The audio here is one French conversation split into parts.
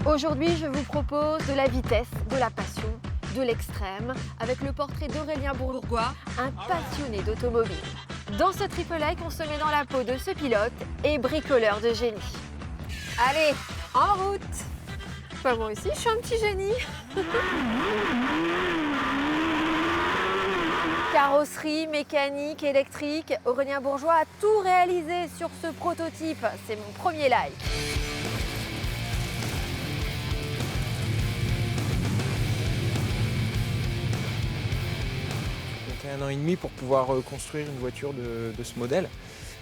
Aujourd'hui, je vous propose de la vitesse, de la passion, de l'extrême, avec le portrait d'Aurélien Bourgois, un passionné d'automobile. Dans ce triple like, on se met dans la peau de ce pilote et bricoleur de génie. Allez, en route! Bah, moi aussi, je suis un petit génie. Carrosserie, mécanique, électrique, Aurélien Bourgois a tout réalisé sur ce prototype. C'est mon premier like. Donc 1 an et demi pour pouvoir construire une voiture de ce modèle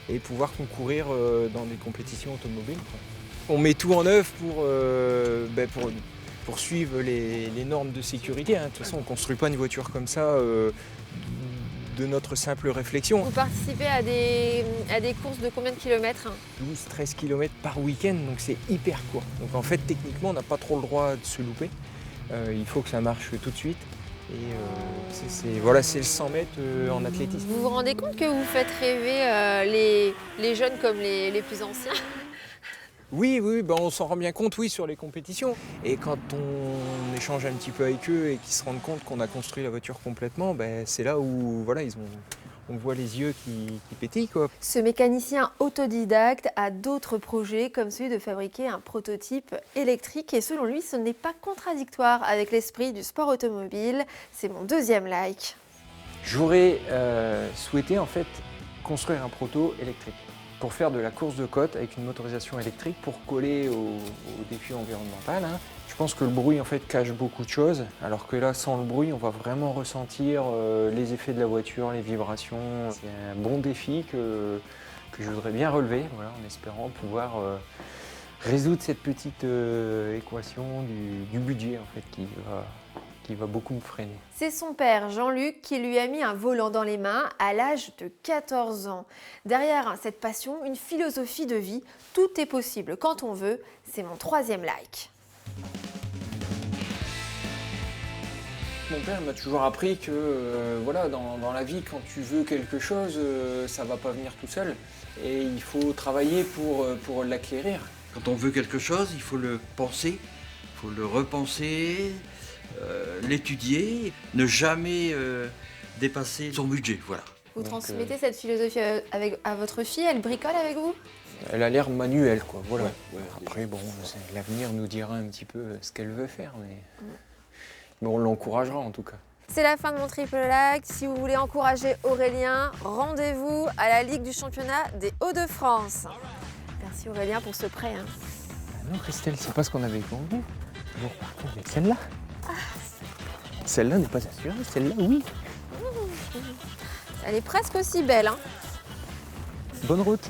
et pouvoir concourir dans des compétitions automobiles. On met tout en œuvre pour suivre les normes de sécurité. De toute façon, on ne construit pas une voiture comme ça de notre simple réflexion. Vous participez à des courses de combien de kilomètres? 12-13 km par week-end, donc c'est hyper court. Donc en fait, techniquement, on n'a pas trop le droit de se louper. Il faut que ça marche tout de suite. Et c'est le 100 mètres en athlétisme. Vous vous rendez compte que vous faites rêver les jeunes comme les plus anciens? Oui, on s'en rend bien compte, oui, sur les compétitions. Et quand on échange un petit peu avec eux et qu'ils se rendent compte qu'on a construit la voiture complètement, c'est là où on voit les yeux qui pétillent, quoi. Ce mécanicien autodidacte a d'autres projets, comme celui de fabriquer un prototype électrique. Et selon lui, ce n'est pas contradictoire avec l'esprit du sport automobile. C'est mon deuxième like. J'aurais souhaité en fait construire un proto électrique pour faire de la course de côte avec une motorisation électrique pour coller au défi environnemental. Je pense que le bruit en fait cache beaucoup de choses, alors que là, sans le bruit, on va vraiment ressentir les effets de la voiture, les vibrations. C'est un bon défi que je voudrais bien relever, voilà, en espérant pouvoir résoudre cette petite équation du budget en fait, qui va beaucoup me freiner. C'est son père, Jean-Luc, qui lui a mis un volant dans les mains à l'âge de 14 ans. Derrière cette passion, une philosophie de vie. Tout est possible quand on veut. C'est mon troisième like. Mon père m'a toujours appris que dans la vie, quand tu veux quelque chose, ça ne va pas venir tout seul. Et il faut travailler pour l'acquérir. Quand on veut quelque chose, il faut le penser, il faut le repenser, l'étudier, ne jamais dépasser son budget. Voilà. Vous transmettez cette philosophie à votre fille? Elle bricole avec vous? Elle a l'air manuelle, quoi. Voilà. Ouais, Après, l'avenir nous dira un petit peu ce qu'elle veut faire, mais on l'encouragera en tout cas. C'est la fin de mon triple like. Si vous voulez encourager Aurélien, rendez-vous à la Ligue du championnat des Hauts-de-France. Merci Aurélien pour ce prêt. Non, Christelle, c'est pas ce qu'on avait convenu. Bon, par contre, il y a celle-là. Celle-là n'est pas assurée, celle-là, oui. Elle est presque aussi belle. Bonne route.